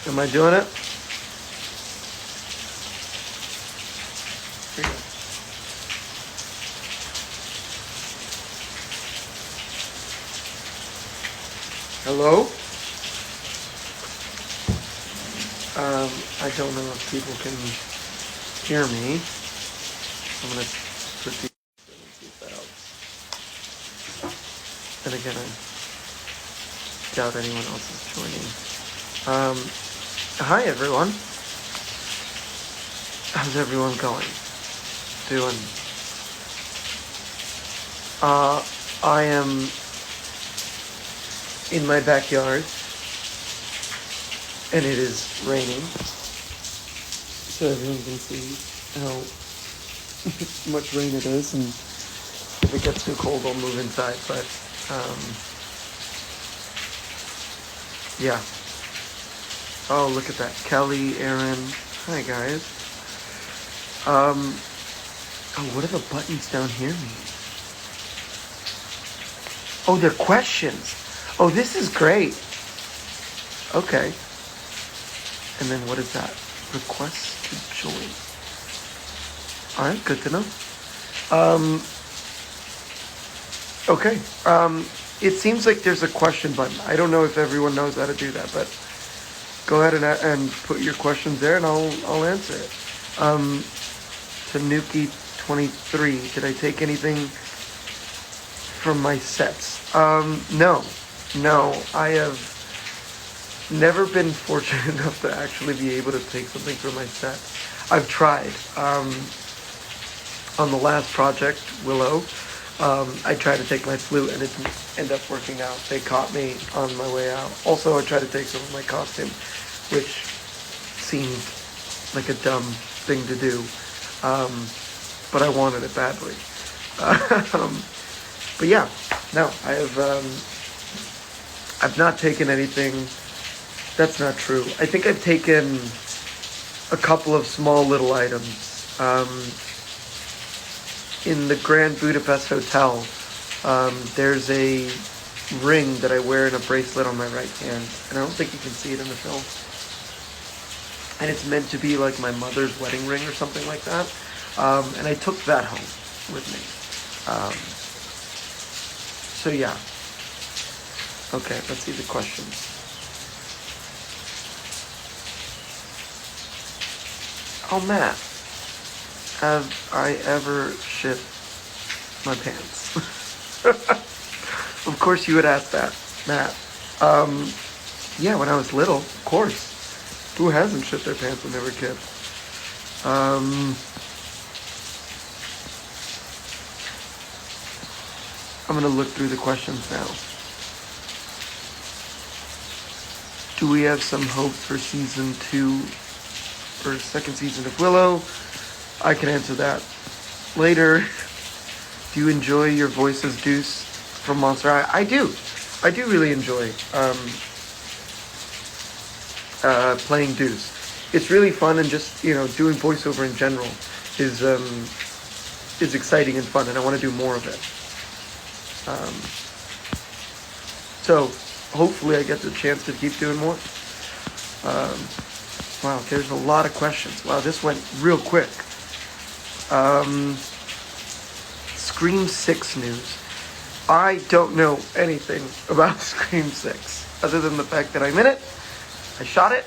Am I doing it? Here you go. Hello? I don't know if people can hear me. I'm gonna put these in and see if that helps. And again, I doubt anyone else is joining. Hi everyone. How's everyone going? Doing? I am in my backyard, and it is raining, so everyone can see how much rain it is, and if it gets too cold, I'll move inside, but, yeah. Oh, look at that. Kelly, Aaron. Hi, guys. Oh, what do the buttons down here mean? Oh, they're questions. Oh, this is great. Okay. And then what is that? Request to join. All right, good to know. Okay. It seems like there's a question button. I don't know if everyone knows how to do that, but go ahead and put your questions there, and I'll answer it. Tanuki23, did I take anything from my sets? No, I have never been fortunate enough to actually be able to take something from my sets. I've tried. On the last project, Willow, I tried to take my flute and it didn't end up working out. They caught me on my way out. Also, I tried to take some of my costume, which seemed like a dumb thing to do, but I wanted it badly. But yeah, no, I've not taken anything. That's not true. I think I've taken a couple of small little items. In the Grand Budapest Hotel, there's a ring that I wear in a bracelet on my right hand, and I don't think you can see it in the film. And it's meant to be like my mother's wedding ring or something like that. And I took that home with me. So yeah. Okay, let's see the questions. Oh, Matt. Have I ever shit my pants? Of course you would ask that, Matt. Yeah, when I was little, of course. Who hasn't shit their pants when they were a kid? I'm gonna look through the questions now. Do we have some hope for season 2 or second season of Willow? I can answer that later. Do you enjoy your voice as Deuce from Monster High? I do really enjoy playing Deuce. It's really fun, and just doing voiceover in general is exciting and fun, and I want to do more of it. So hopefully I get the chance to keep doing more. Wow, there's a lot of questions. Wow, this went real quick. Scream 6 news. I don't know anything about Scream 6 other than the fact that I'm in it. I shot it.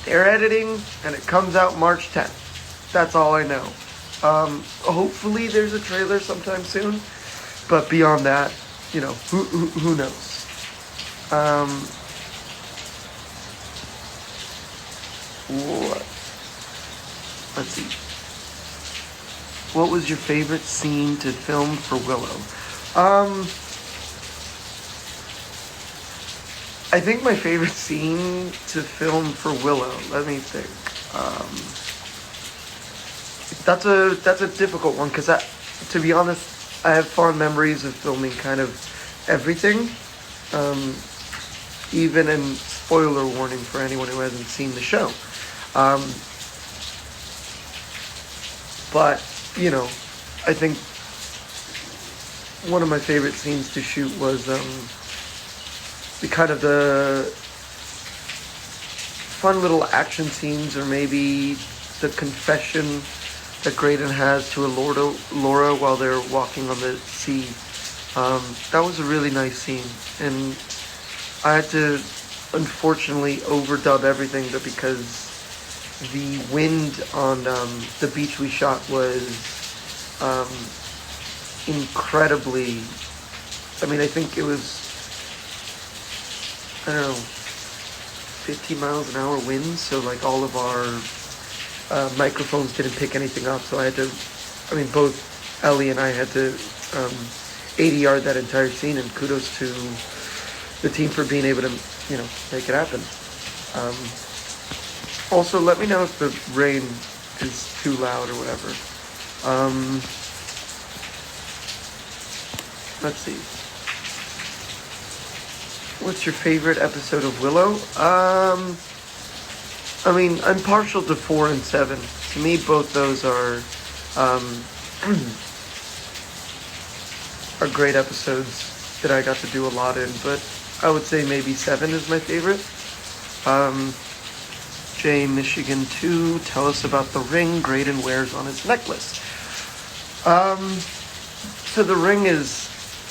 They're editing, and it comes out March 10th. That's all I know. Hopefully there's a trailer sometime soon, but beyond that, who knows? What? Let's see. What was your favorite scene to film for Willow? I think my favorite scene to film for Willow, let me think. That's a difficult one, because to be honest, I have fond memories of filming kind of everything. Even in spoiler warning for anyone who hasn't seen the show. But I think one of my favorite scenes to shoot was the fun little action scenes, or maybe the confession that Graydon has to Laura while they're walking on the sea. That was a really nice scene, and I had to unfortunately overdub everything, but because the wind on the beach we shot was incredibly. I mean, I think it was, I don't know, 50 miles an hour wind, so like all of our microphones didn't pick anything up, so I had to, I mean, both Ellie and I had to 80 yard that entire scene, and kudos to the team for being able to, make it happen. Also, let me know if the rain is too loud or whatever. Let's see. What's your favorite episode of Willow? I mean, I'm partial to 4 and 7. To me, both those are are great episodes that I got to do a lot in, but I would say maybe 7 is my favorite. J Michigan 2, tell us about the ring Graydon wears on his necklace. So the ring is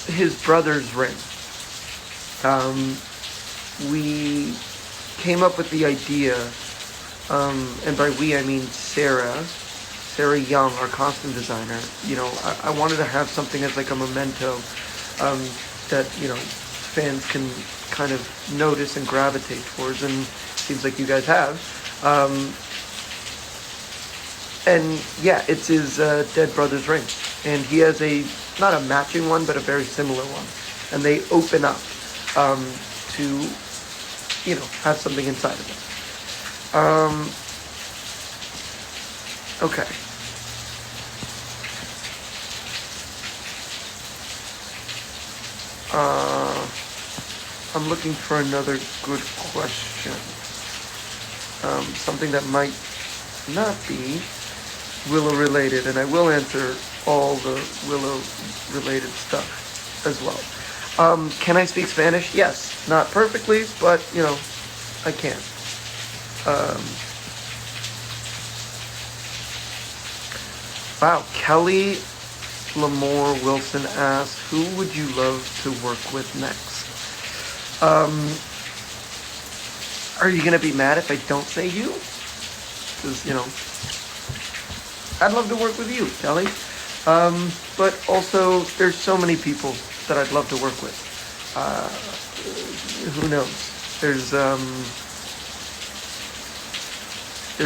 his brother's ring. We came up with the idea, and by we I mean Sarah Young, our costume designer. I wanted to have something as like a memento that, fans can kind of notice and gravitate towards, and seems like you guys have. And yeah, it's his dead brother's ring, and he has not a matching one, but a very similar one, and they open up to have something inside of it. Okay. I'm looking for another good question. Something that might not be Willow related, and I will answer all the Willow related stuff as well. Can I speak Spanish? Yes. Not perfectly, but I can. Wow, Kelly Lamore Wilson asks, who would you love to work with next? Are you going to be mad if I don't say you? Because, I'd love to work with you, Kelly. But also, there's so many people that I'd love to work with. Who knows? There's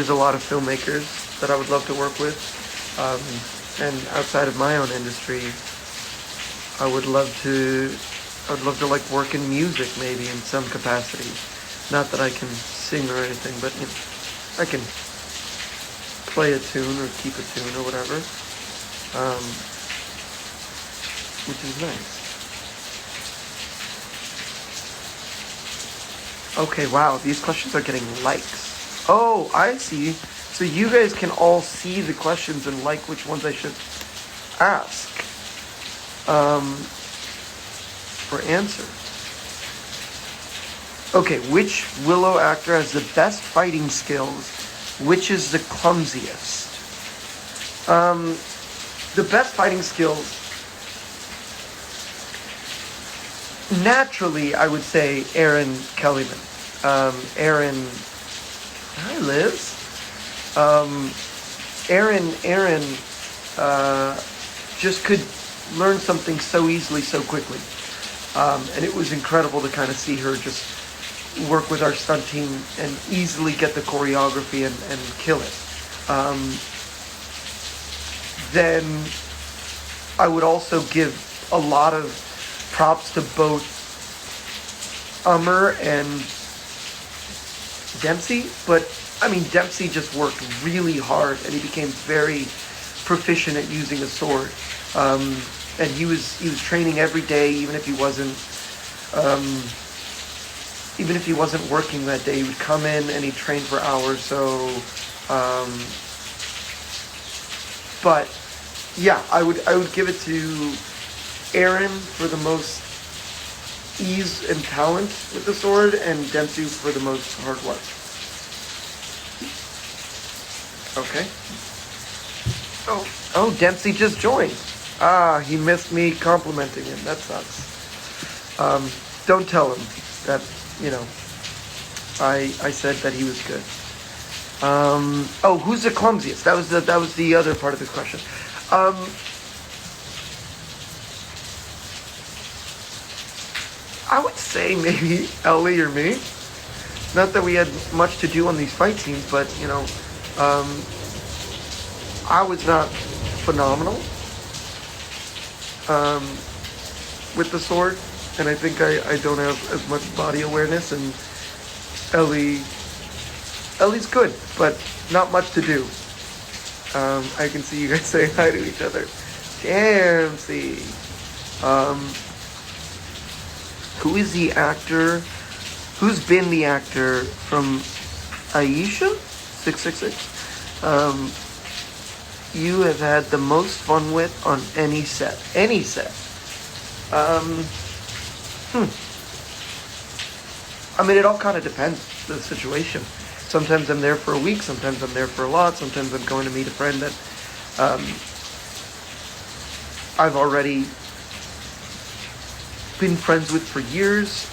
a lot of filmmakers that I would love to work with. And outside of my own industry, I would love to like work in music maybe in some capacity. Not that I can sing or anything, but I can play a tune or keep a tune or whatever, which is nice. Okay, wow, these questions are getting likes. Oh, I see. So you guys can all see the questions and like which ones I should ask for answers. Okay, which Willow actor has the best fighting skills? Which is the clumsiest? The best fighting skills, naturally, I would say Aaron Kellyman. Aaron, hi Liz. Aaron just could learn something so easily, so quickly. And it was incredible to kind of see her just work with our stunt team and easily get the choreography and kill it. Then I would also give a lot of props to both Ummer and Dempsey, but I mean Dempsey just worked really hard and he became very proficient at using a sword. And he was training every day, even if he wasn't working that day. He would come in and he'd train for hours. So, but yeah, I would give it to Aaron for the most ease and talent with the sword, and Dempsey for the most hard work. Okay. Oh, Dempsey just joined. Ah, he missed me complimenting him. That sucks. Don't tell him that, you know, I said that he was good. Who's the clumsiest? That was the other part of the question. I would say maybe Ellie or me. Not that we had much to do on these fight scenes, but I was not phenomenal with the sword, and I think I don't have as much body awareness. And Ellie's good, but not much to do. I can see you guys saying hi to each other. Jamsey. Who is the actor? Who's been the actor from Aisha 666? You have had the most fun with on any set. Any set. I mean, it all kind of depends the situation. Sometimes I'm there for a week. Sometimes I'm there for a lot. Sometimes I'm going to meet a friend that I've already been friends with for years.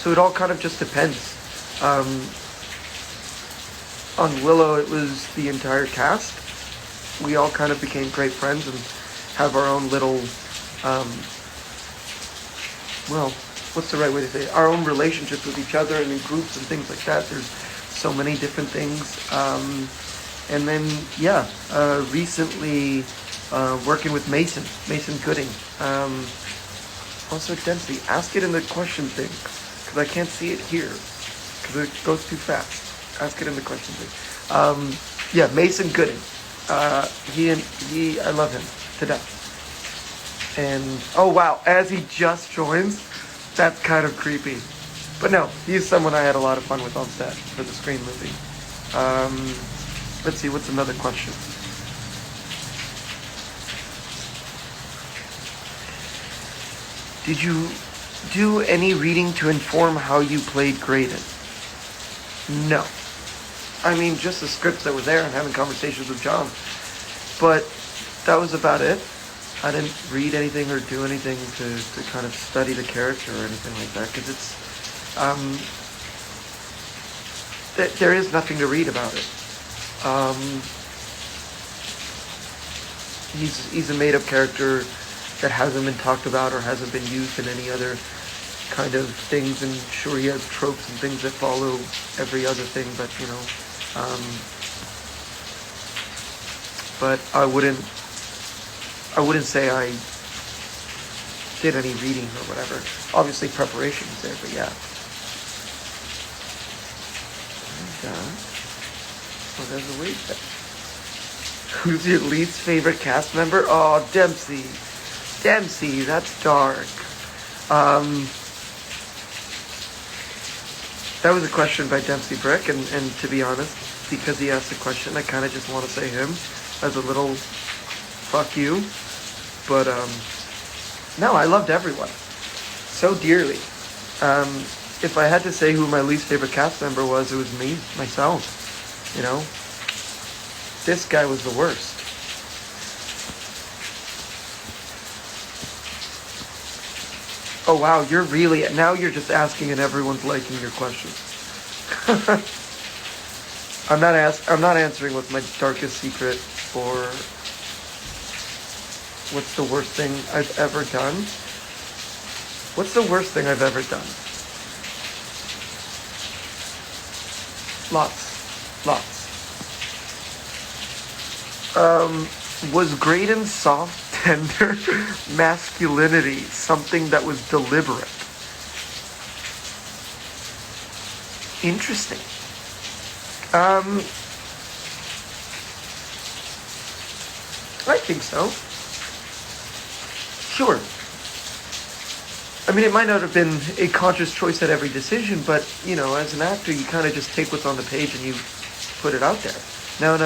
So it all kind of just depends. On Willow, it was the entire cast. We all kind of became great friends and have our own little, what's the right way to say it? Our own relationships with each other and in groups and things like that. There's so many different things. And then, recently working with Mason Gooding. Also, Dempsey, ask it in the question thing, because I can't see it here, because it goes too fast. Ask it in the question thing. Mason Gooding. I love him to death. And, oh wow, as he just joins, that's kind of creepy. But no, he's someone I had a lot of fun with on set for the Scream movie. Let's see, what's another question? Did you do any reading to inform how you played Graydon? No. I mean, just the scripts that were there and having conversations with John. But that was about it. I didn't read anything or do anything to kind of study the character or anything like that, because it's there is nothing to read about it. He's a made-up character that hasn't been talked about or hasn't been used in any other kind of things, and sure, he has tropes and things that follow every other thing, but but I wouldn't say I did any reading or whatever. Obviously preparation is there, but yeah. There's a wait there. Who's your least favorite cast member? Oh, Dempsey, that's dark. That was a question by Dempsey Brick, and to be honest, because he asked the question, I kind of just want to say him as a little fuck you. But no, I loved everyone so dearly. If I had to say who my least favorite cast member was, it was myself. You know, this guy was the worst. Oh wow, you're just asking and everyone's liking your questions. I'm not answering what's my darkest secret or what's the worst thing I've ever done. What's the worst thing I've ever done? Lots. Was Graydon's soft, tender masculinity something that was deliberate? Interesting. I think so. Sure. I mean, it might not have been a conscious choice at every decision, but, you know, as an actor, you kind of just take what's on the page and you put it out there. No.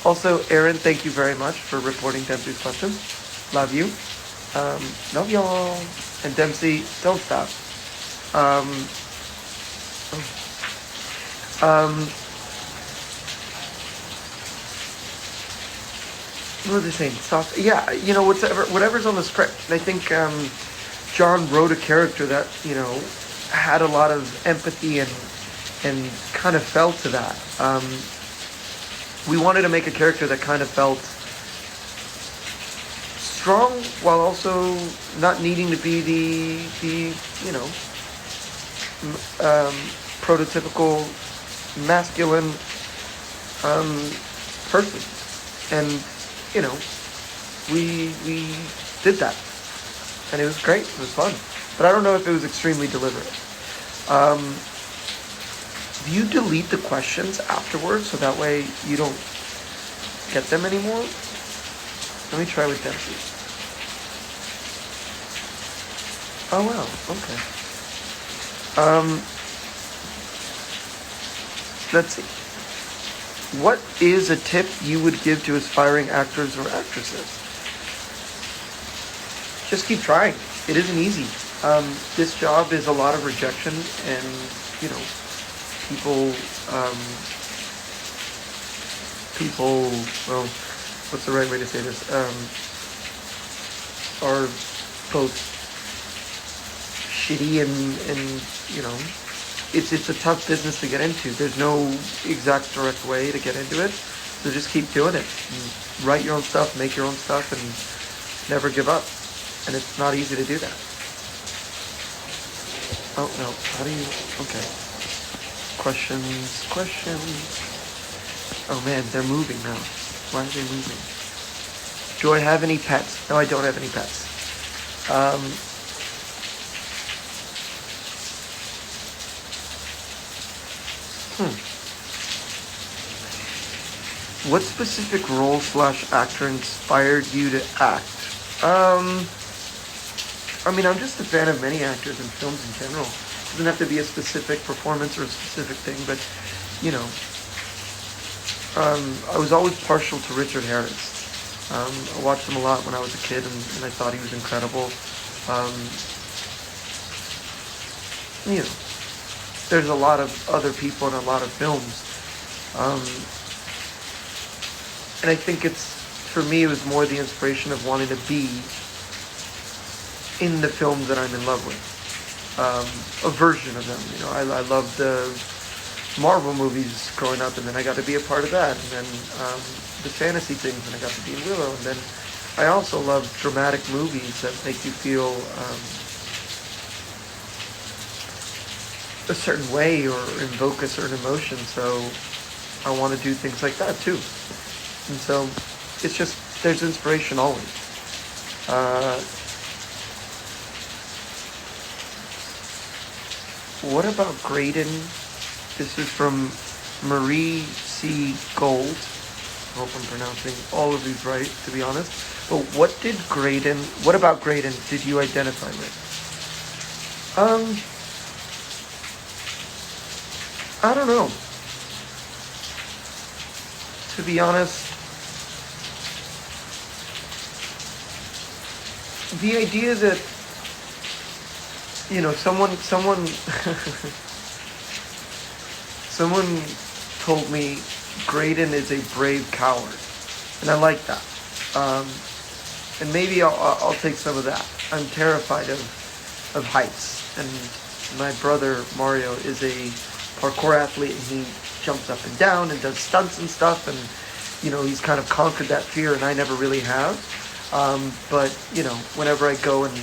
Also, Aaron, thank you very much for reporting Dempsey's question. Love you. Love y'all. And Dempsey, don't stop. what are they saying? Soft. Yeah, whatever's on the script. And I think John wrote a character that had a lot of empathy and kind of felt to that. We wanted to make a character that kind of felt strong while also not needing to be the prototypical masculine person, and we did that, and it was great. It was fun, but I don't know if it was extremely deliberate. Do you delete the questions afterwards so that way you don't get them anymore? Let me try with Dempsey. Oh wow, okay. Let's see. What is a tip you would give to aspiring actors or actresses? Just keep trying. It isn't easy. This job is a lot of rejection, and people, well, what's the right way to say this? Are both shitty and it's a tough business to get into. There's no exact direct way to get into it. So just keep doing it. And write your own stuff, make your own stuff, and never give up. And it's not easy to do that. Oh, no. How do you... Okay. Questions. Oh, man, they're moving now. Why are they moving? Do I have any pets? No, I don't have any pets. What specific role / actor inspired you to act? I'm just a fan of many actors and films in general. It doesn't have to be a specific performance or a specific thing, but, I was always partial to Richard Harris. I watched him a lot when I was a kid, and I thought he was incredible. There's a lot of other people and a lot of films. And I think for me, it was more the inspiration of wanting to be in the films that I'm in love with. A version of them. I loved the Marvel movies growing up, and then I got to be a part of that. And then the fantasy things, and I got to be in Willow. And then I also love dramatic movies that make you feel a certain way or invoke a certain emotion. So I want to do things like that too. And so it's just, there's inspiration always. What about Graydon? This is from Marie C. Gold. I hope I'm pronouncing all of these right, to be honest. But what about Graydon did you identify with? I don't know. To be honest, the idea that someone told me Graydon is a brave coward, and I like that. And maybe I'll take some of that. I'm terrified of heights, and my brother Mario is a parkour athlete, and he jumps up and down and does stunts and stuff, and he's kind of conquered that fear, and I never really have. But whenever I go and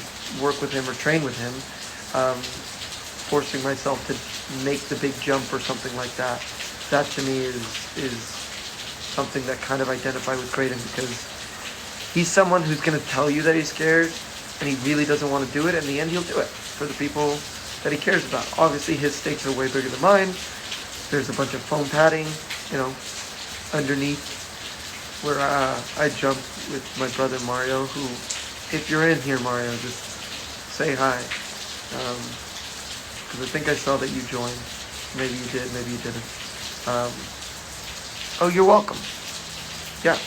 work with him or train with him, forcing myself to make the big jump or something like that to me is something that kind of identify with Graydon, because he's someone who's going to tell you that he's scared and he really doesn't want to do it. In the end, he'll do it for the people that he cares about. Obviously, his stakes are way bigger than mine. There's a bunch of foam padding, underneath where I jump with my brother Mario, who, if you're in here, Mario, just say hi. Because I think I saw that you joined. Maybe you did, maybe you didn't. Oh, you're welcome. Yeah.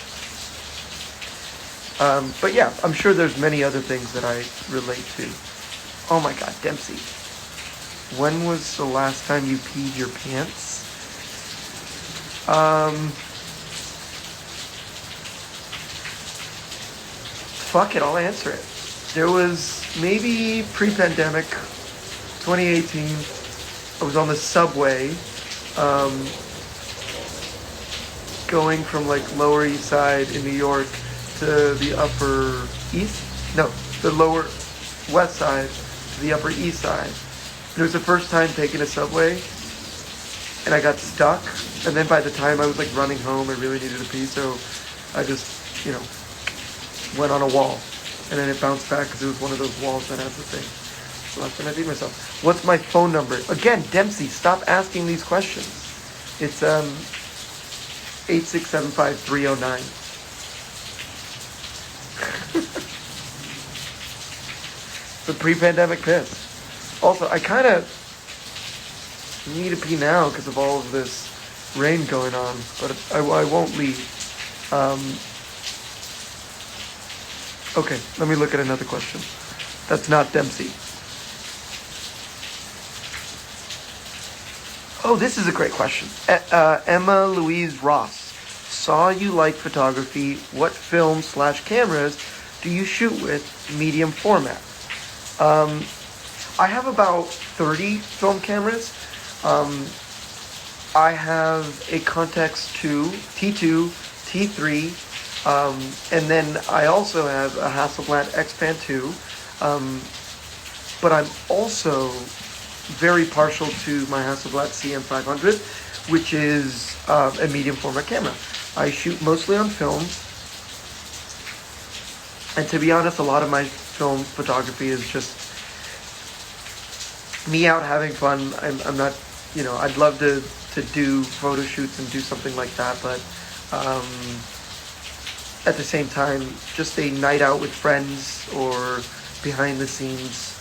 But yeah, I'm sure there's many other things that I relate to. Oh my God, Dempsey. When was the last time you peed your pants? fuck it, I'll answer it. There was maybe pre-pandemic, 2018. I was on the subway, going from like Lower East Side in New York to the Upper East. No, the Lower West Side to the Upper East Side. And it was the first time taking a subway, and I got stuck. And then by the time I was like running home, I really needed to pee, so I just, went on a wall, and then it bounced back because it was one of those walls that has the thing. So that's when I beat myself. What's my phone number? Again, Dempsey, stop asking these questions. It's 8675309. The pre-pandemic piss. Also, I kind of need to pee now because of all of this rain going on, but I won't leave. Okay, let me look at another question. That's not Dempsey. Oh, this is a great question. Emma Louise Ross. Saw you like photography. What films/cameras do you shoot with, medium format? I have about 30 film cameras. I have a Context T2, T3, and then I also have a Hasselblad X-Pan 2. But I'm also very partial to my Hasselblad CM500, which is a medium format camera. I shoot mostly on film, and to be honest, a lot of my film photography is just me out having fun. I'm not, I'd love to do photo shoots and do something like that, but at the same time, just a night out with friends or behind the scenes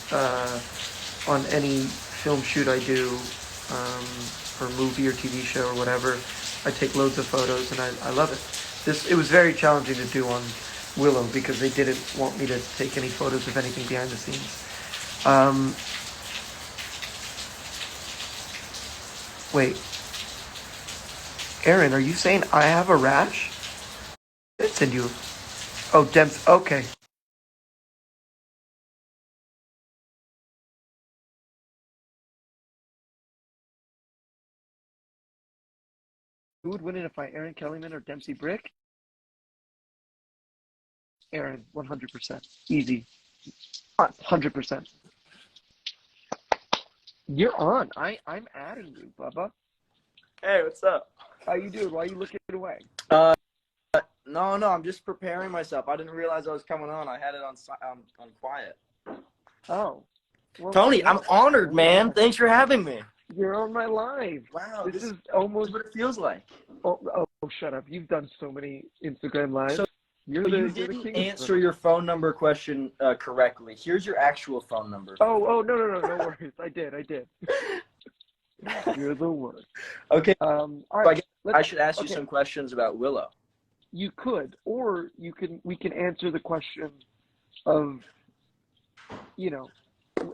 on any film shoot I do, for a movie or TV show or whatever. I take loads of photos and I love it. It was very challenging to do on Willow because they didn't want me to take any photos of anything behind the scenes. Wait. Aaron, are you saying I have a rash? I didn't send you. Oh, Demps. Okay. Who would win in a fight, Aaron Kellyman or Dempsey Brick? Aaron, 100%. Easy. 100%. You're on. I'm adding you, Bubba. Hey, what's up? How you doing? Why are you looking away? No, I'm just preparing myself. I didn't realize I was coming on. I had it on quiet. Oh. Well, Tony, I'm honored, man. Thanks for having me. You're on my live. Wow, this is almost what it feels like. Oh, shut up. You've done so many Instagram lives. So you didn't answer your phone number question correctly. Here's your actual phone number. Oh, no worries. I did. You're the worst. Okay. All right. I should ask you some questions about Willow. You could, or we can answer the question of,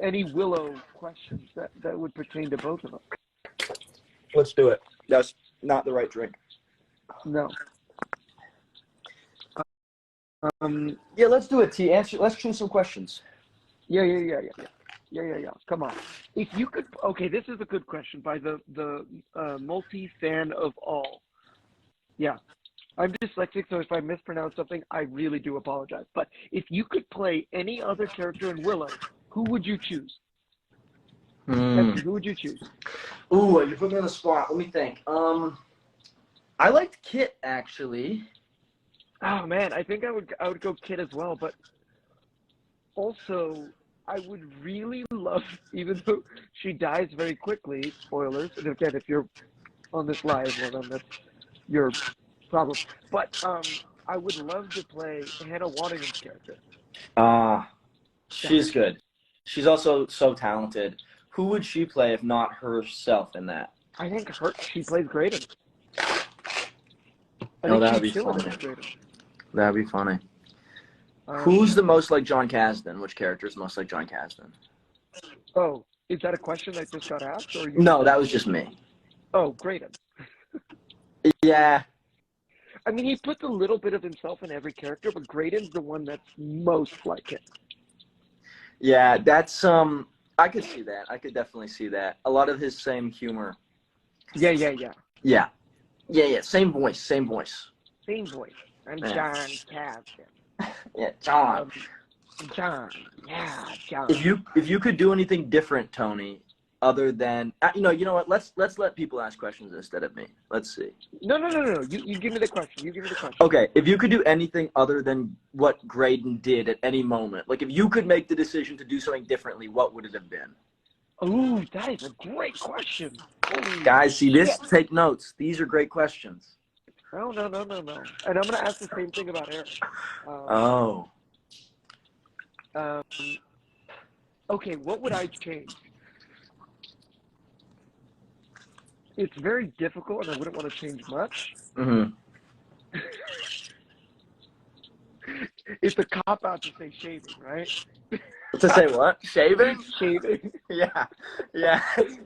any Willow questions that would pertain to both of us. Let's do it. That's not the right drink. No. Yeah, let's do it, T. Let's choose some questions. Yeah. Come on. If you could, okay, this is a good question by the multi-fan of all. Yeah. I'm dyslexic, so if I mispronounce something, I really do apologize. But if you could play any other character in Willow, who would you choose? Who would you choose? Ooh, you put me on the spot. Let me think. I liked Kit, actually. Oh man, I think I would go Kit as well, but also I would really love, even though she dies very quickly, spoilers, and again, if you're on this live, well then that's your problem. But I would love to play Hannah Waddingham's character. She's good. She's also so talented. Who would she play if not herself in that? I think she plays Graydon. That'd be funny. That'd be funny. Who's the most like John Kasdan? Which character is most like John Kasdan? Oh, is that a question that just got asked? Or No, that was just me. Oh, Graydon. Yeah. I mean, he puts a little bit of himself in every character, but Graydon's the one that's most like him. Yeah, that's I could see that. I could definitely see that. A lot of his same humor. Yeah. Yeah. Same voice. Same voice. I'm Yeah. John Caston. Yeah, John. John. Yeah, John. If you could do anything different, Tony, other than you know what? Let's let people ask questions instead of me. Let's see. No. You give me the question. Okay, if you could do anything other than what Graydon did at any moment, like if you could make the decision to do something differently, what would it have been? Ooh, that is a great question. Holy Guys, see this? shit. Take notes. These are great questions. No. And I'm gonna ask the same thing about Eric. Okay, what would I change? It's very difficult, and I wouldn't want to change much. Mm-hmm. It's a cop-out to say shaving, right? To say what? Shaving? Shaving. Yeah.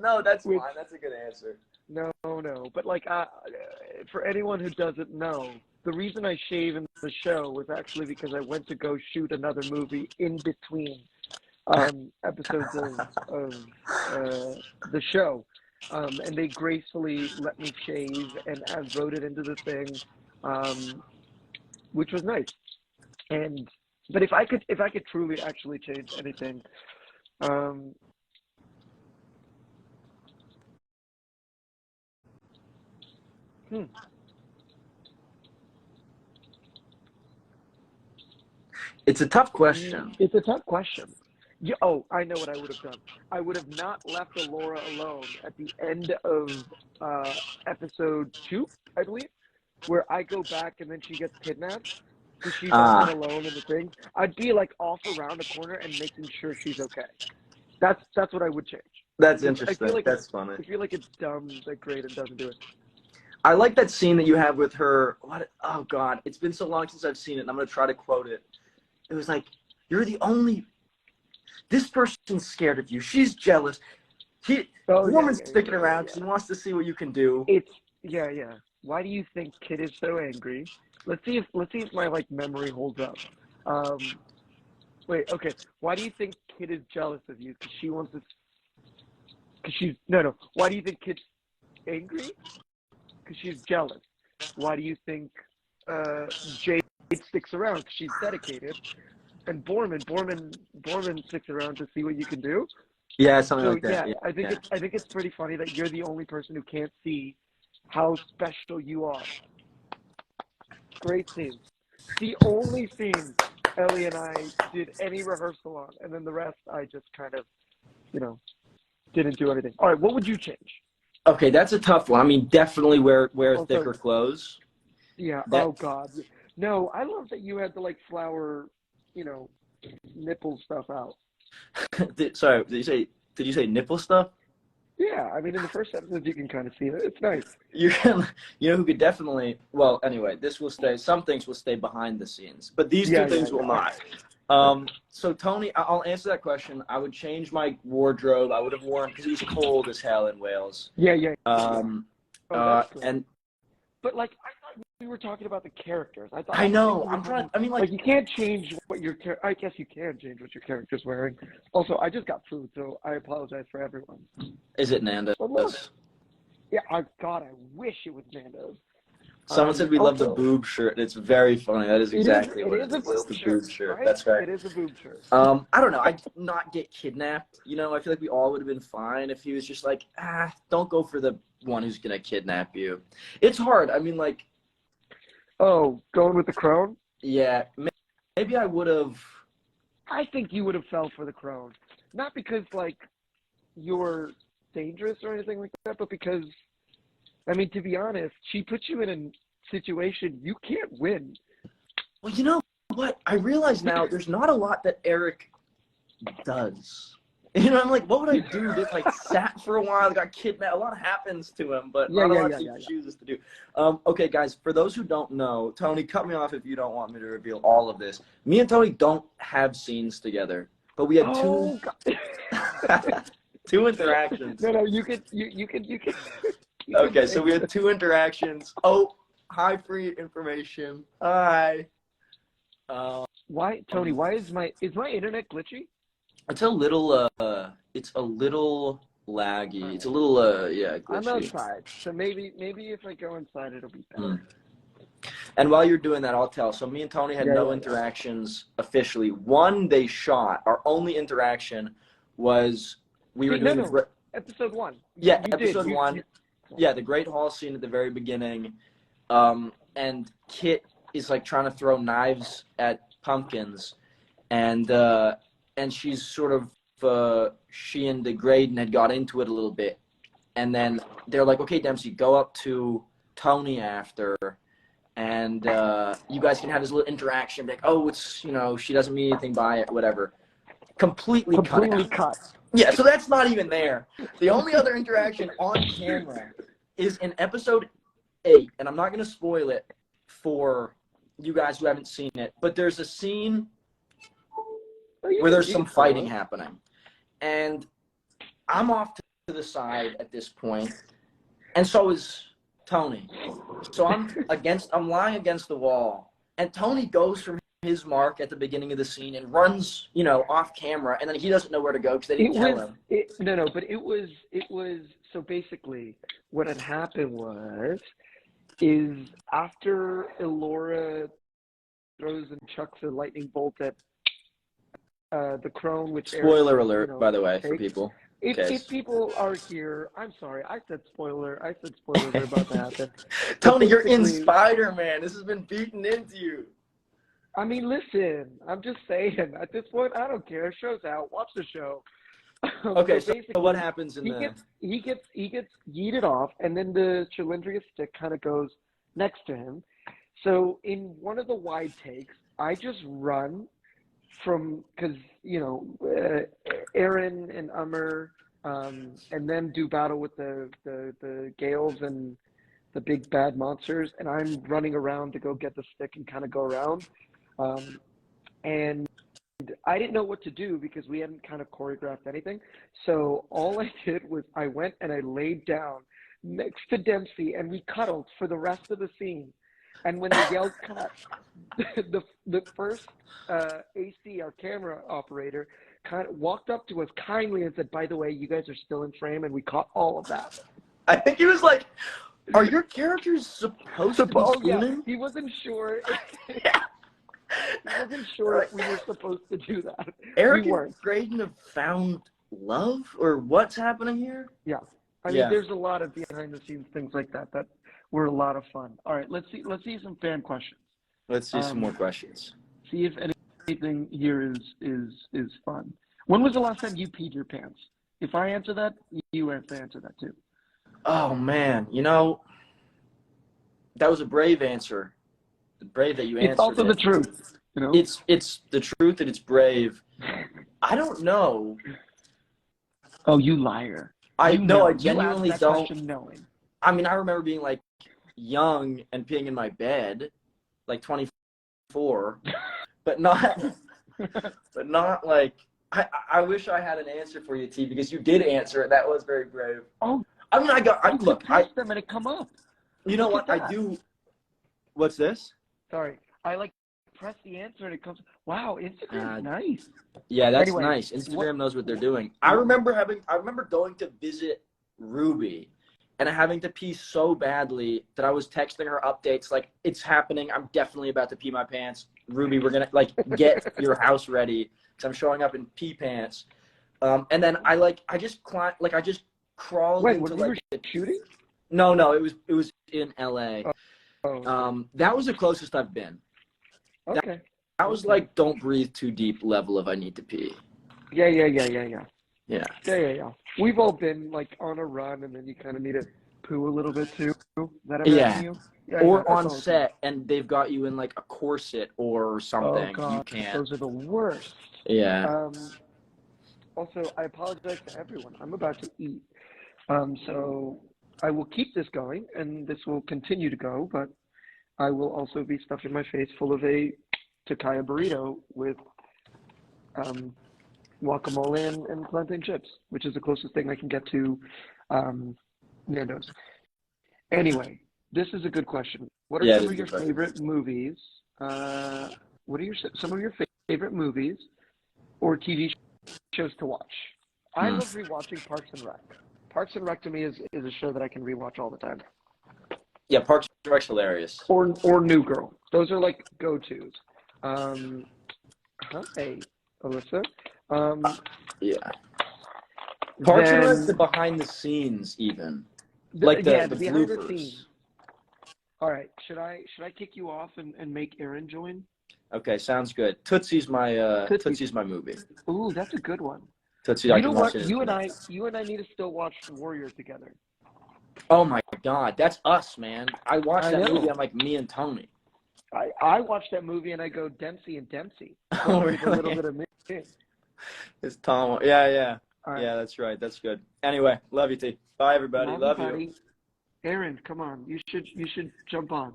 No, that's fine. That's a good answer. No. But, like, for anyone who doesn't know, the reason I shave in the show was actually because I went to go shoot another movie in between episodes of the show. And they gracefully let me shave and as voted into the thing, which was nice. But if I could truly actually change anything, It's a tough question. It's a tough question. Yeah, oh, I know what I would have done. I would have not left Alora alone at the end of episode 2, I believe, where I go back and then she gets kidnapped. So she's all alone in the thing. I'd be like off around the corner and making sure she's okay. That's what I would change. That's interesting. That's funny. I feel like it's dumb that Graydon doesn't do it. I like that scene that you have with her. What? Oh God, it's been so long since I've seen it, and I'm gonna try to quote it. It was like, "You're the only. This person's scared of you. She's jealous. Woman's sticking around because he wants to see what you can do." It's yeah. Why do you think Kid is so angry? Let's see if my like memory holds up. Wait, okay. Why do you think Kid is jealous of you? Because she wants to. Because she's no. Why do you think Kid's angry? Because she's jealous. Why do you think Jade sticks around? Because she's dedicated. And Borman sticks around to see what you can do. Yeah, something like that. Yeah, I think it's pretty funny that you're the only person who can't see how special you are. Great scene. The only scene Ellie and I did any rehearsal on, and then the rest I just kind of, didn't do anything. All right, what would you change? Okay, that's a tough one. I mean, definitely wear thicker clothes. Yeah. Oh God. No, I love that you had to like flower, nipple stuff out. Sorry, did you say nipple stuff? Yeah, I mean, in the first episode, you can kind of see it. It's nice. You who could definitely. Well, anyway, this will stay. Some things will stay behind the scenes, but these two things will not. So Tony, I'll answer that question. I would change my wardrobe. I would have worn because it was cold as hell in Wales. Yeah. But like, I thought we were talking about the characters. I know. I'm trying. I mean, like you can't change what I guess you can change what your character's wearing. Also, I just got food, so I apologize for everyone. Is it Nando's? Yeah. God, I wish it was Nando's. Someone said we love the boob shirt. It's very funny. That is exactly what it is. It's the boob shirt. Right? That's right. It is a boob shirt. I don't know. I'd not get kidnapped. I feel like we all would have been fine if he was just like, don't go for the one who's gonna kidnap you. It's hard. I mean, like. Oh, going with the crone? Yeah. Maybe I would have. I think you would have fell for the crone. Not because like you're dangerous or anything like that, but because. I mean, to be honest, she puts you in a situation you can't win. Well, you know what? I realize now there's not a lot that Eric does. I'm like, what would I do? Just like sat for a while, got kidnapped. A lot happens to him, but not a lot he chooses to do. Okay, guys, for those who don't know, Tony, cut me off if you don't want me to reveal all of this. Me and Tony don't have scenes together, but we had two interactions. No, you could. Okay, so we had 2 interactions. Oh, Hi, free information. Hi. Why, Tony? Why is my internet glitchy? It's a little laggy. It's a little glitchy. I'm outside, so maybe if I go inside, it'll be better. And while you're doing that, I'll tell. So me and Tony had no interactions officially. One, they shot. Our only interaction was we were doing episode 1. Yeah, episode 1. Yeah, the Great Hall scene at the very beginning. And Kit is like trying to throw knives at pumpkins, and she's sort of she and Graydon had got into it a little bit, and then they're like, okay, Dempsey, go up to Tony after, and you guys can have this little interaction, like, oh, it's, you know, she doesn't mean anything by it, whatever. Completely cut. Yeah, so that's not even there. The only other interaction on camera is in episode 8, and I'm not going to spoil it for you guys who haven't seen it, but there's a scene where there's some fighting happening, and I'm off to the side at this point, and so is Tony. So I'm lying against the wall, and Tony goes from his mark at the beginning of the scene and runs, you know, off camera, and then he doesn't know where to go because they didn't tell him. But it was so basically what had happened is after Elora throws and chucks a lightning bolt at the crone, which spoiler alert, by the way, for people. If people are here, I'm sorry. I said spoiler alert about to happen. Tony, you're in Spider-Man. This has been beaten into you. I mean, listen, I'm just saying, at this point, I don't care. Show's out. Watch the show. Okay, so what happens in he gets yeeted off, and then the Chalindria stick kind of goes next to him. So in one of the wide takes, I just run because, you know, Aaron and Ummer, and then do battle with the Gales and the big bad monsters, and I'm running around to go get the stick and kind of go around. And I didn't know what to do because we hadn't kind of choreographed anything. So all I did was I went and I laid down next to Dempsey, and we cuddled for the rest of the scene. And when the yell cut, the first AC, our camera operator, kind of walked up to us kindly and said, "By the way, you guys are still in frame," and we caught all of that. I think he was like, "Are your characters supposed to be screaming?" Yeah, he wasn't sure. He wasn't sure if we were supposed to do that. Eric and Graydon have found love, or what's happening here? Yeah. I mean, there's a lot of behind-the-scenes things like that were a lot of fun. All right, let's see some fan questions. Let's see some more questions. See if anything here is fun. When was the last time you peed your pants? If I answer that, you have to answer that too. Oh man, you know, that was a brave answer. Brave that you answered. It's also the truth. You know? It's the truth and it's brave. I don't know. Oh, you liar! I genuinely don't. Knowing. I mean, I remember being like young and peeing in my bed, like 24, but not like. I wish I had an answer for you, T, because you did answer it. That was very brave. Oh, I mean, I them and it come up. You know what? I do. What's this? Sorry, I press the answer and it comes. Wow, Instagram's nice. Yeah, that's nice. Instagram knows what they're doing. I remember going to visit Ruby, and having to pee so badly that I was texting her updates like, "It's happening. I'm definitely about to pee my pants. Ruby, we're gonna get your house ready because I'm showing up in pee pants." And then I just crawled. Wait, into, were you shooting? No, it was in LA. That was the closest I've been. Okay. That was like don't breathe too deep level of I need to pee. Yeah. We've all been like on a run and then you kind of need to poo a little bit too. You? Or on set and they've got you in like a corset or something. Oh God, you can't. Those are the worst. Yeah. Also, I apologize to everyone. I'm about to eat. So I will keep this going, and this will continue to go, but I will also be stuffing my face full of a Takaya burrito with guacamole and plantain chips, which is the closest thing I can get to Nando's. Anyway, This is a good question. What are Yeah, some it is of a your good question. favorite movies? What are some of your favorite movies or TV shows to watch? I love rewatching Parks and Rec. Parks and Rec to me is a show that I can rewatch all the time. Yeah, Parks and Rec's hilarious. Or New Girl. Those are like go-tos. Hey, Alyssa. Yeah. Parks and Rec, Then the behind the scenes even. Like the behind the bloopers. scenes. All right, should I kick you off and make Aaron join? Okay, sounds good. Tootsie's my movie. Ooh, that's a good one. Tootsie, I You know can watch what? it. You and I need to still watch Warrior together. Oh my God, that's us, man. I watched that know. movie. I'm like me and Tony. I watched that movie and I go Dempsey and Dempsey. Oh, With a little really? bit of me. It's Tom. Yeah. All right. Yeah, that's right. That's good. Anyway, love you, T. Bye, everybody. Love you. Buddy. Aaron, come on. You should jump on.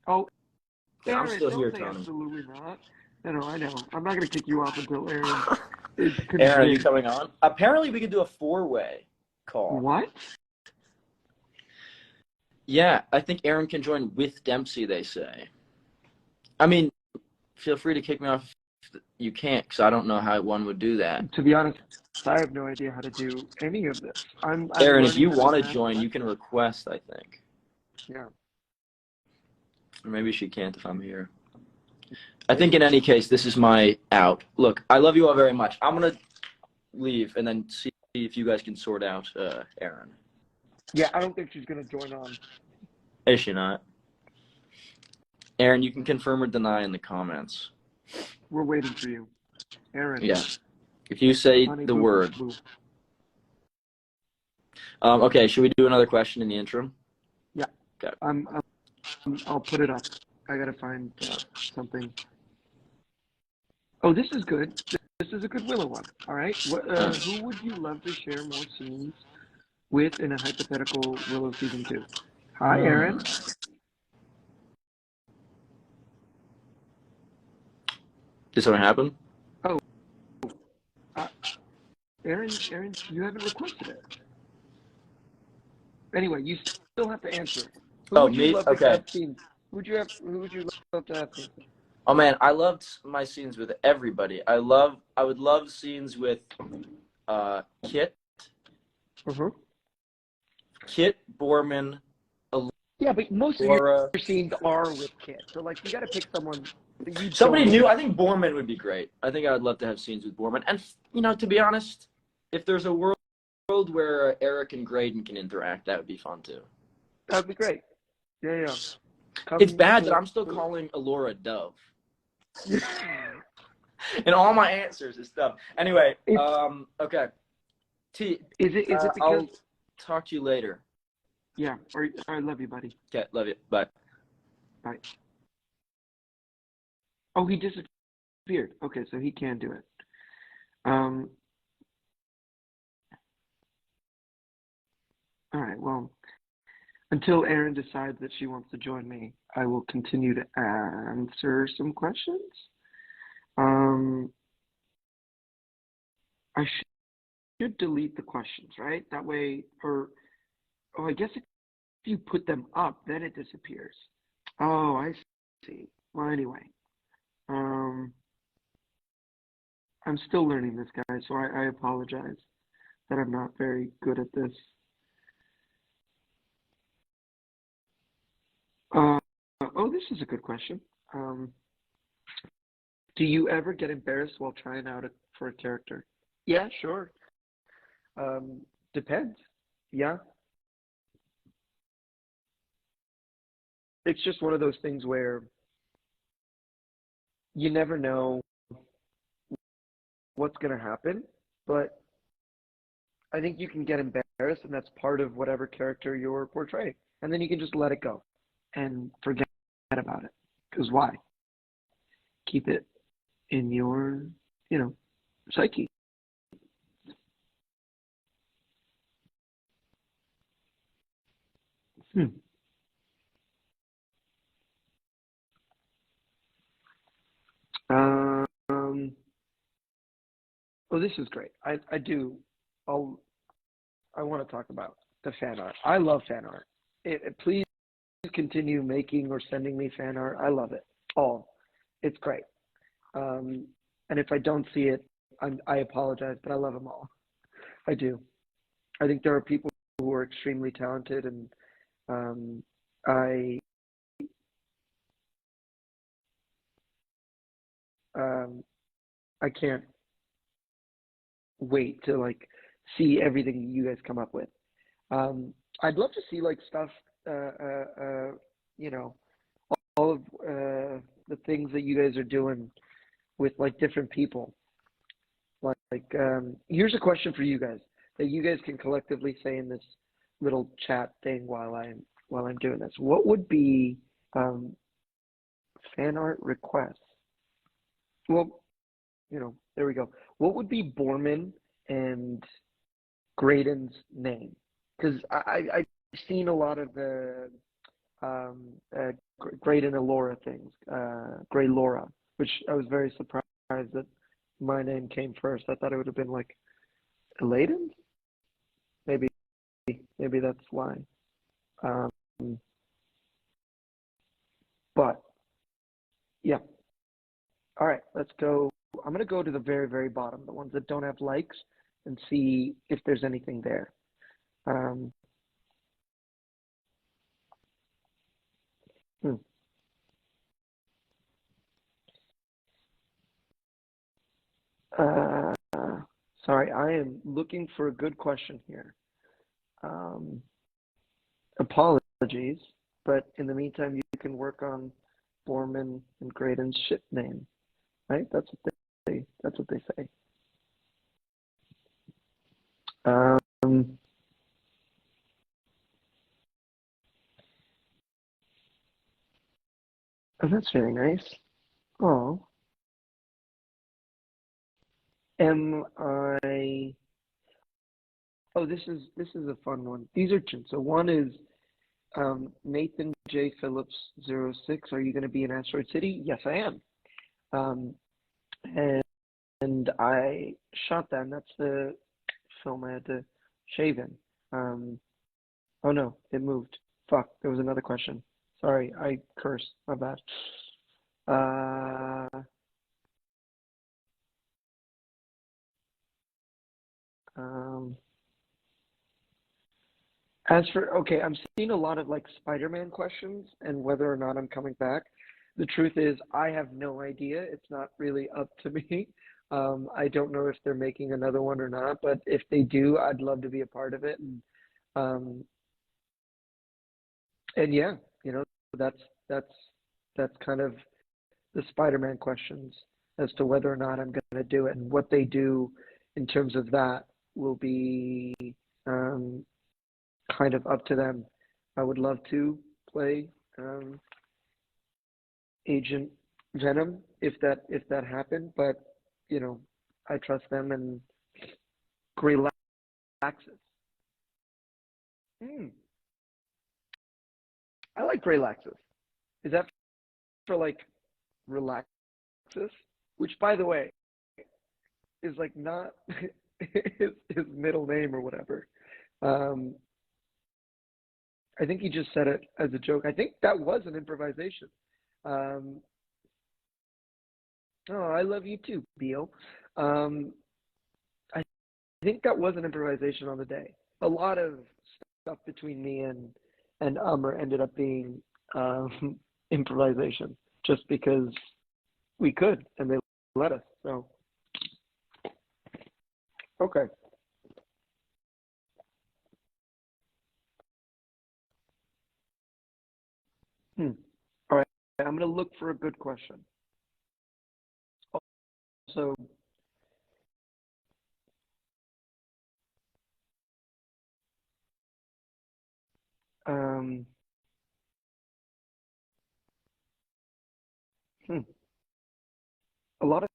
Oh, Yeah, Aaron, I'm still don't here, say Tony. absolutely not. No, I know. I'm not gonna kick you off until Aaron is convinced. Aaron, are you coming on? Apparently, we could do a 4-way call. What? Yeah, I think Aaron can join with Dempsey, they say. I mean, feel free to kick me off if you can't, because I don't know how one would do that. To be honest, I have no idea how to do any of this. I'm Aaron, if learning you as want we to have join, it. you can request, I think. Yeah. Or maybe she can't if I'm here. I think in any case, this is my out. Look, I love you all very much. I'm going to leave and then see if you guys can sort out Aaron. Yeah, I don't think she's gonna join on. Is she not? Aaron, you can confirm or deny in the comments. We're waiting for you. Aaron. Yeah. If you say Honey, the boo, word. boo. Okay, should we do another question in the interim? Yeah. Okay. I'll put it up. I gotta find something. Oh, this is good. This is a good Willow one. All right. Who would you love to share more scenes with in a hypothetical Willow season 2? Hi, Aaron. Did something happen? Oh, Aaron, you haven't requested it. Anyway, you still have to answer. Who would you love to have scenes? Who would you love to have scenes? Oh man, I loved my scenes with everybody. I would love scenes with Kit. Kit, Borman, Yeah, but most of your scenes are with Kit. So like you gotta pick someone that you somebody new. I think Borman would be great. I think I would love to have scenes with Borman. And to be honest, if there's a world where Eric and Graydon can interact, that would be fun too. That would be great. Yeah. It's bad that I'm still calling Alora Dove. And all my answers is stuff. Anyway, okay. T. Is it because I'll talk to you later. Yeah, I love you, buddy. Okay, love you. Bye. Bye. Oh, he disappeared. Okay, so he can do it. All right, well, until Erin decides that she wants to join me, I will continue to answer some questions. I should delete the questions, right? That way, I guess if you put them up, then it disappears. Oh, I see. Well, anyway, I'm still learning this, guys, so I apologize that I'm not very good at this. This is a good question. Do you ever get embarrassed while trying out for a character? Yeah, sure. Depends. Yeah. It's just one of those things where you never know what's going to happen, but I think you can get embarrassed, and that's part of whatever character you're portraying. And then you can just let it go and forget about it. Because why? Keep it in your, psyche. Oh, this is great. I want to talk about the fan art. I love fan art. Please continue making or sending me fan art. I love it all. It's great. And if I don't see it, I apologize, but I love them all. I do. I think there are people who are extremely talented, and I I can't wait to like see everything you guys come up with. I'd love to see like stuff, you know, all of the things that you guys are doing with like different people. Here's a question for you guys that you guys can collectively say in this little chat thing while I'm doing this. What would be fan art requests? Well, you know, there we go. What would be Borman and Graydon's name? Because I've seen a lot of the Graydon and Laura things, Gray Laura, which I was very surprised that my name came first. I thought it would have been like Eladen. Maybe that's why. But yeah. All right, let's go. I'm going to go to the very, very bottom, the ones that don't have likes, and see if there's anything there. Sorry, I am looking for a good question here. Apologies, but in the meantime, you can work on Borman and Graydon's ship name, right? That's what they say. Oh, that's very nice. Oh, M-I. Oh, this is a fun one. These are two. So one is Nathan J. Phillips 06. Are you going to be in Asteroid City? Yes, I am. And I shot that, and that's the film I had to shave in. Oh no, it moved. Fuck, there was another question. Sorry, I cursed. My bad. Okay, I'm seeing a lot of like Spider-Man questions and whether or not I'm coming back. The truth is, I have no idea. It's not really up to me. I don't know if they're making another one or not, but if they do, I'd love to be a part of it. And yeah, you know, that's kind of the Spider-Man questions as to whether or not I'm going to do it, and what they do in terms of that will be kind of up to them. I would love to play Agent Venom if that happened, but you know, I trust them. And Gray Laxus. I like Gray Laxus. Is that for like Relaxus? Which, by the way, is like not his middle name or whatever. I think he just said it as a joke. I think that was an improvisation. Oh, I love you too, Beal. I think that was an improvisation on the day. A lot of stuff between me and Ummer ended up being improvisation, just because we could and they let us. So, okay. All right. I'm going to look for a good question. Also, a lot of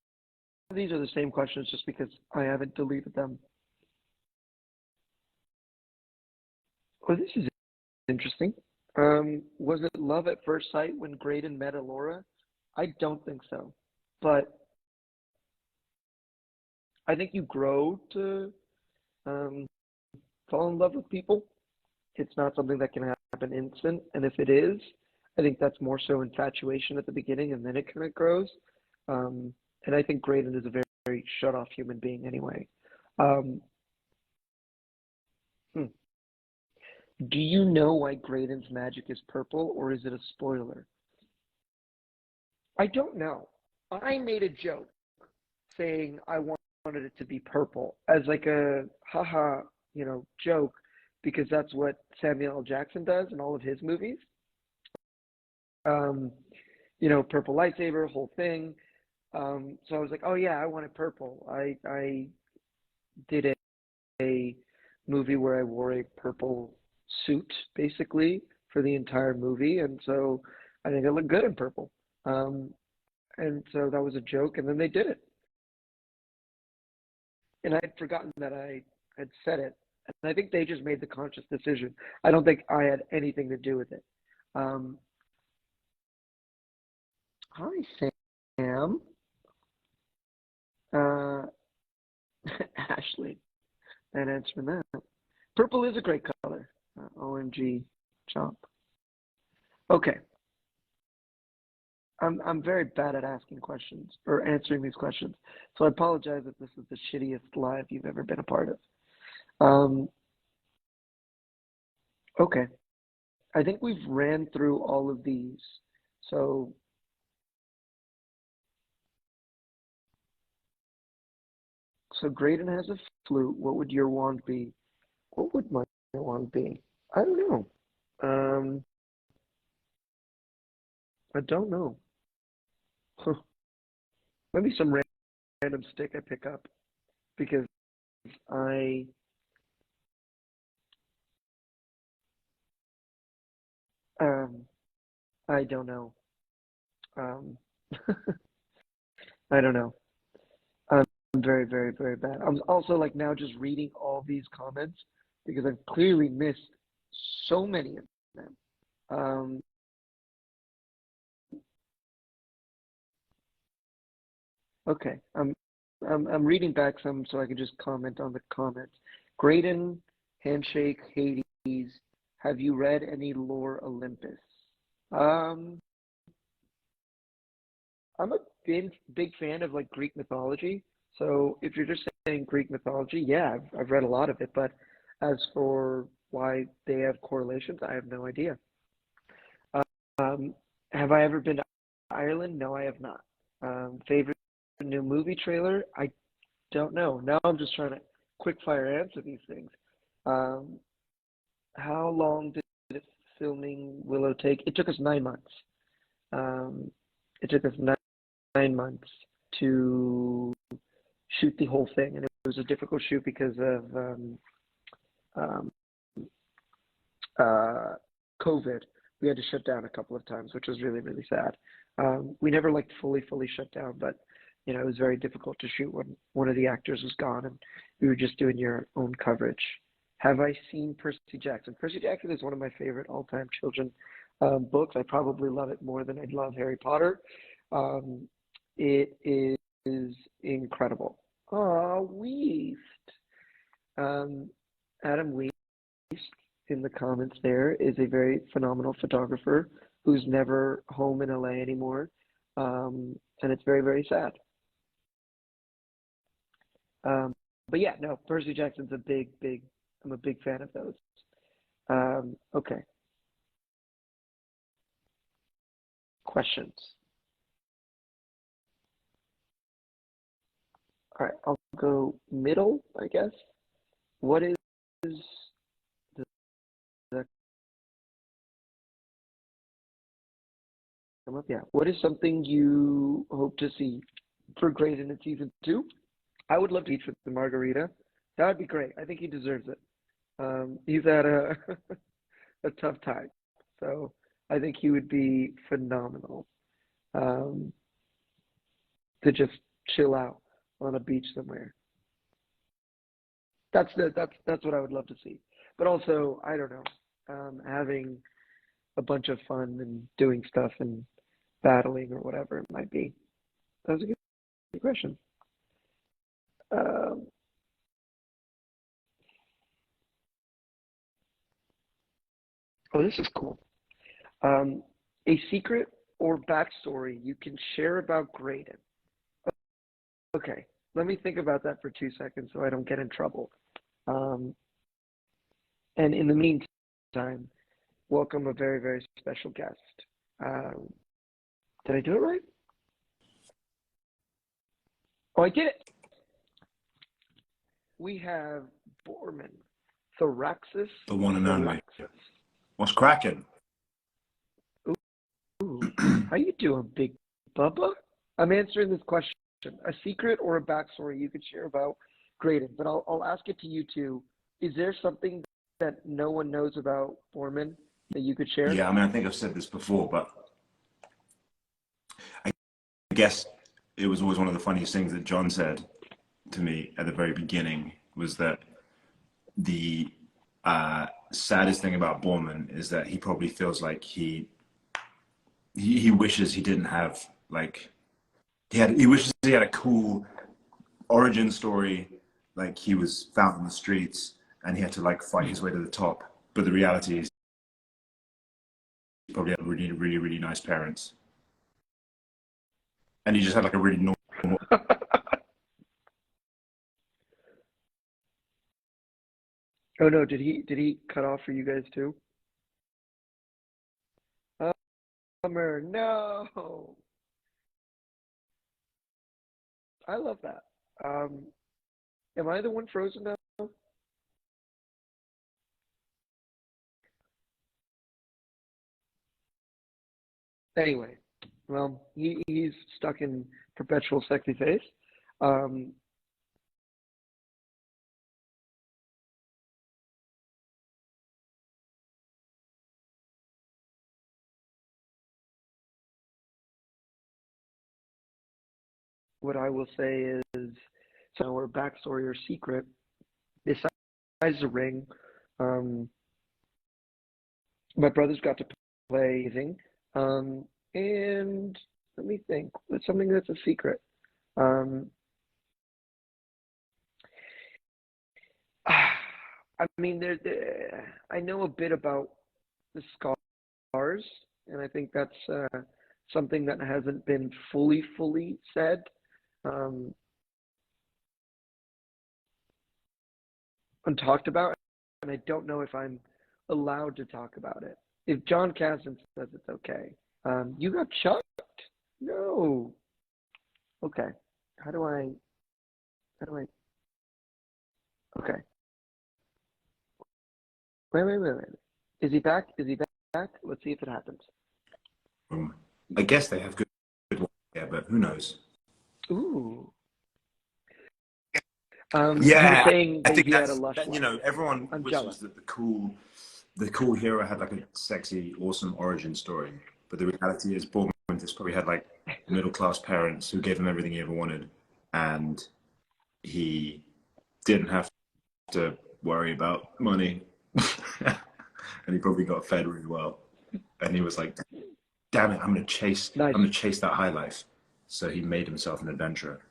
these are the same questions just because I haven't deleted them. Oh, this is interesting. Was it love at first sight when Graydon met Alora? I don't think so. But I think you grow to fall in love with people. It's not something that can happen instant. And if it is, I think that's more so infatuation at the beginning, and then it kind of grows. And I think Graydon is a very, very shut off human being anyway. Um, hmm. Do you know why Graydon's magic is purple, or is it a spoiler? I don't know. I made a joke saying I wanted it to be purple as like a haha, joke, because that's what Samuel L. Jackson does in all of his movies. Um, purple lightsaber, whole thing. So I was like, oh yeah, I want it purple. I did a movie where I wore a purple suit basically for the entire movie, and so I think it looked good in purple. And so that was a joke, and then they did it. And I had forgotten that I had said it, and I think they just made the conscious decision. I don't think I had anything to do with it. Hi, Sam. Ashley, and answering that. Purple is a great color. OMG, chomp. Okay. I'm very bad at asking questions or answering these questions, so I apologize if this is the shittiest live you've ever been a part of. Okay. I think we've ran through all of these. So Graydon has a flute. What would your wand be? What would my wand be? I don't know. I don't know. Maybe some random stick I pick up because I I don't know. I don't know. I'm very, very, very bad. I'm also like now just reading all these comments because I've clearly missed so many of them. Okay, I'm reading back some so I can just comment on the comments. Graydon, Handshake, Hades. Have you read any Lore Olympus? Um, I'm a big fan of like Greek mythology. So if you're just saying Greek mythology, yeah, I've read a lot of it. But as for why they have correlations, I have no idea. Um, have I ever been to Ireland? No, I have not. Favorite new movie trailer? I don't know. Now I'm just trying to quick fire answer these things. Um, how long did filming Willow take? It took us 9 months. Um, it took us 9 months to shoot the whole thing, and it was a difficult shoot because of um, COVID. We had to shut down a couple of times, which was really, really sad. We never like fully shut down, but it was very difficult to shoot when one of the actors was gone and we were just doing your own coverage. Have I seen Percy Jackson? Percy Jackson is one of my favorite all-time children books. I probably love it more than I love Harry Potter. It is incredible. Oh, Weast. Adam Weast in the comments there is a very phenomenal photographer who's never home in LA anymore. And it's very, very sad. But yeah, no, Percy Jackson's I'm a big fan of those. Okay. Questions. All right, I'll go middle, I guess. What is the come up? Yeah. What is something you hope to see for Graydon in season 2? I would love to eat with the margarita. That would be great. I think he deserves it. He's had a a tough time, so I think he would be phenomenal to just chill out on a beach somewhere. That's what I would love to see. But also, I don't know, having a bunch of fun and doing stuff and battling or whatever it might be. That was a good question. Um, Oh, this is cool. A secret or backstory you can share about Graydon. Okay, let me think about that for 2 seconds so I don't get in trouble. And in the meantime, welcome a very, very special guest. Did I do it right? Oh, I did it. We have Borman, Thoraxis. The one and only. Thoraxis. What's cracking? Ooh, how you doing, Big Bubba? I'm answering this question. A secret or a backstory you could share about Graydon, but I'll ask it to you two. Is there something that no one knows about Borman that you could share? Yeah, I mean, I think I've said this before, but I guess it was always one of the funniest things that John said to me at the very beginning was that the saddest thing about Borman is that he probably feels like he wishes he didn't have like he wishes he had a cool origin story, like he was found in the streets and he had to like fight his way to the top. But the reality is he probably had really, really, really nice parents. And he just had like a really normal Oh no, did he cut off for you guys too? Bummer, no. I love that. Am I the one frozen now? Anyway, well, he's stuck in perpetual sexy face. What I will say is, so our backstory or secret, besides the ring, my brothers got to play amazing. And let me think, it's something that's a secret. I mean, I know a bit about the scars, and I think that's something that hasn't been fully said. And talked about, and I don't know if I'm allowed to talk about it. If John Kasdan says it's okay. You got chucked? No. Okay. How do I? Okay. Wait. Is he back? Let's see if it happens. I guess they have good ones, yeah, but who knows? Ooh. Yeah, you were saying I that think he had a that's lush that, life. everyone I'm wishes jealous. that the cool hero had like a sexy, awesome origin story. But the reality is Bournemouth just probably had like middle class parents who gave him everything he ever wanted, and he didn't have to worry about money. And he probably got fed really well. And he was like, damn it, I'm gonna chase that high life. So he made himself an adventurer.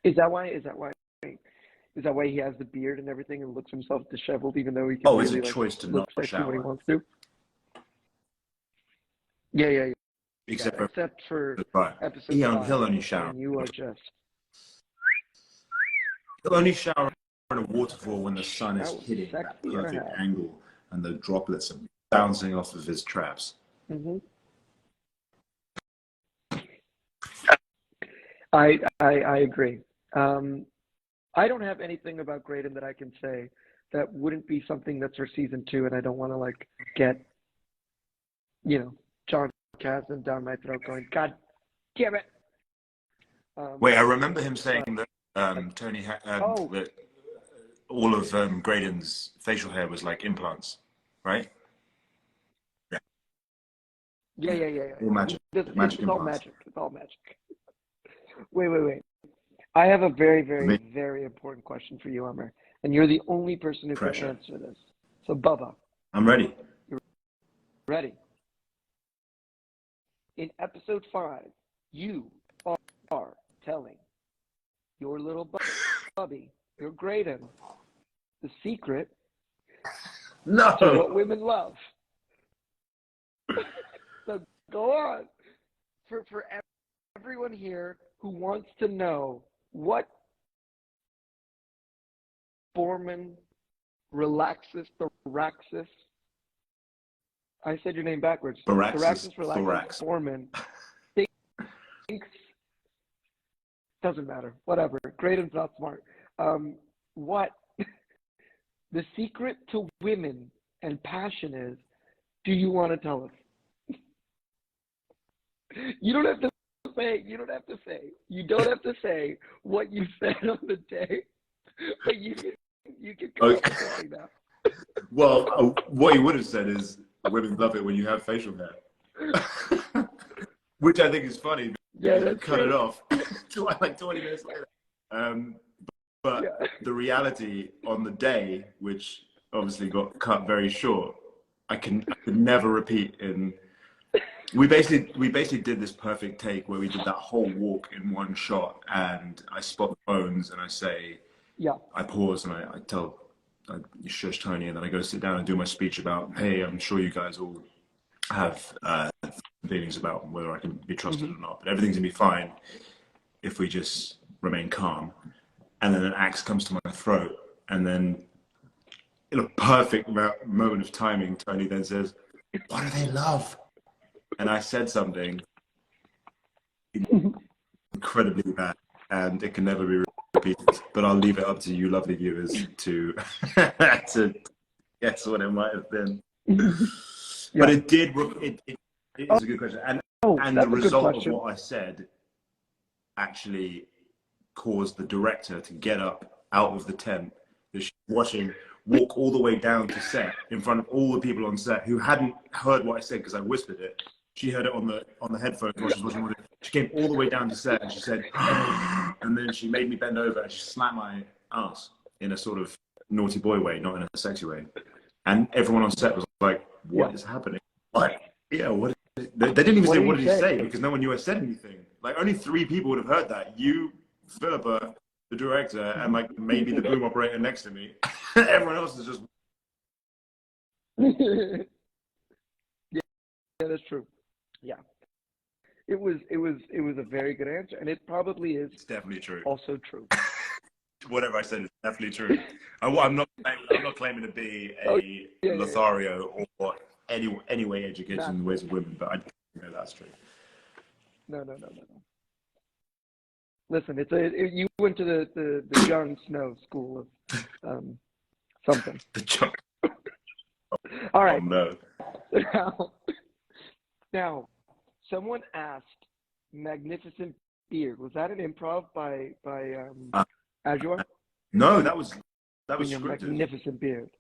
Is that why he has the beard and everything and looks himself disheveled, even though he can Oh, it's really a choice to look not sexy when he shower. wants to? Yeah. Except for right. episode He'll 5, only shower. and you are just. He'll only shower in a waterfall when the sun is That was hitting that sexy and a perfect half. angle and the droplets are bouncing off of his traps. Mm-hmm. I agree. I don't have anything about Graydon that I can say that wouldn't be something that's for season 2, and I don't want to like get, John Kasdan down my throat going, God damn it. Wait, I remember him saying that Tony that all of Graydon's facial hair was like implants, right? Yeah. All magic. It's Magic all implants. magic. It's all magic. Wait. I have a very, very, very important question for you, Amr. And you're the only person who can answer this. So, Bubba. I'm ready. You ready? In episode 5, you are telling your little Bubby, your Graydon, the secret what women love. So go on. For everyone here who wants to know what Borman relaxus thoraxis. I said your name backwards. Thoraxis, relaxus Borman thinks. Doesn't matter. Whatever. Graydon's not smart. What the secret to women and passion is, do you want to tell us? You don't have to say. You don't have to say. You don't have to say what you said on the day, but you can come up with something now. Well, what he would have said is women love it when you have facial hair, which I think is funny. Yeah, Because cut true. it off like 20 minutes later. But the reality on the day, which obviously got cut very short, I could never repeat. We basically did this perfect take where we did that whole walk in one shot, and I spot the bones and I say, I pause and I shush Tony, and then I go sit down and do my speech about, hey, I'm sure you guys all have feelings about whether I can be trusted or not, but everything's gonna be fine if we just remain calm. And then an axe comes to my throat, and then in a perfect moment of timing, Tony then says, "What do they love?" And I said something incredibly bad, and it can never be repeated. But I'll leave it up to you, lovely viewers, to to guess what it might have been. But it did. It is a good question, and the result of what I said actually caused the director to get up out of the tent that she's watching, walk all the way down to set in front of all the people on set who hadn't heard what I said because I whispered it. She heard it on the headphones while she was watching. She came all the way down to set and she said, and then she made me bend over and she slapped my ass in a sort of naughty boy way, not in a sexy way. And everyone on set was like, "What is happening?" Like, yeah, what? They didn't even say, what did he say? Because no one knew I said anything. Like, only 3 people would have heard that. You, Philippa, the director, and like maybe the boom operator next to me. Everyone else is just... Yeah, that's true. Yeah. It was a very good answer, and it probably is. It's definitely true. Also true. Whatever I said is definitely true. I'm not claiming to be a Lothario or any way educated in the ways of women, but I know that's true. No. Listen, you went to the Jon Snow school of something. The Jon. All right. Oh, no. Now, someone asked, "Magnificent beard." Was that an improv by Azure? No, that was scripted. Magnificent beard.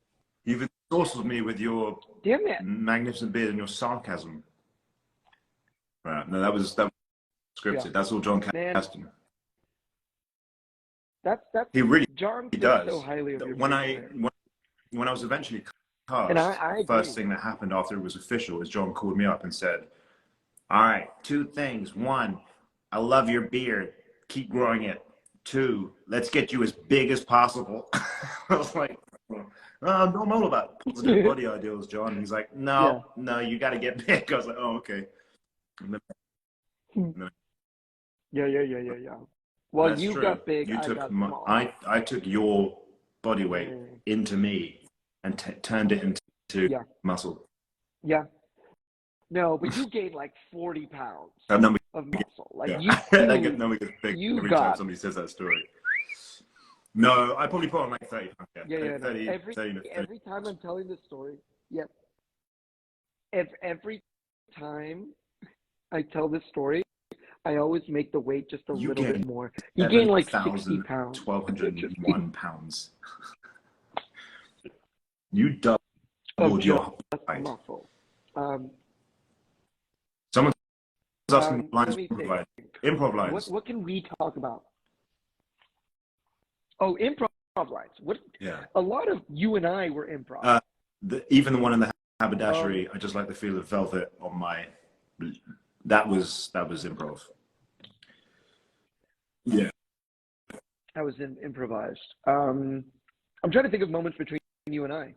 You've exhausted me with your magnificent beard and your sarcasm. Right. No, that was scripted. Yeah. That's all John Caston. That's he really John does. So highly of when I was eventually cast, the first thing that happened after it was official is John called me up and said, "All right, 2 things. 1, I love your beard. Keep growing it. 2, let's get you as big as possible." I was like, I'm all about positive body ideals, John. And he's like, no, you got to get big. I was like, oh, okay. Yeah. Well, that's you true. got big. You took I took your body weight into me and turned it into muscle. Yeah. No, but you gained like 40 pounds of muscle. Like that number gets big every time somebody says that story. No, I probably put on like 30 pounds. Yeah. 30, every time I'm telling this story, every time I tell this story, I always make the weight just a little bit more. You gain like 60 pounds. 1,201 pounds. You doubled your height. Muscle. Someone's asking lines improv lines. What can we talk about? Oh, improv lines. What? Yeah. A lot of you and I were improv. Even the one in the haberdashery, I just like the feel of velvet on my... That was improv. Yeah. That was improvised. I'm trying to think of moments between you and I.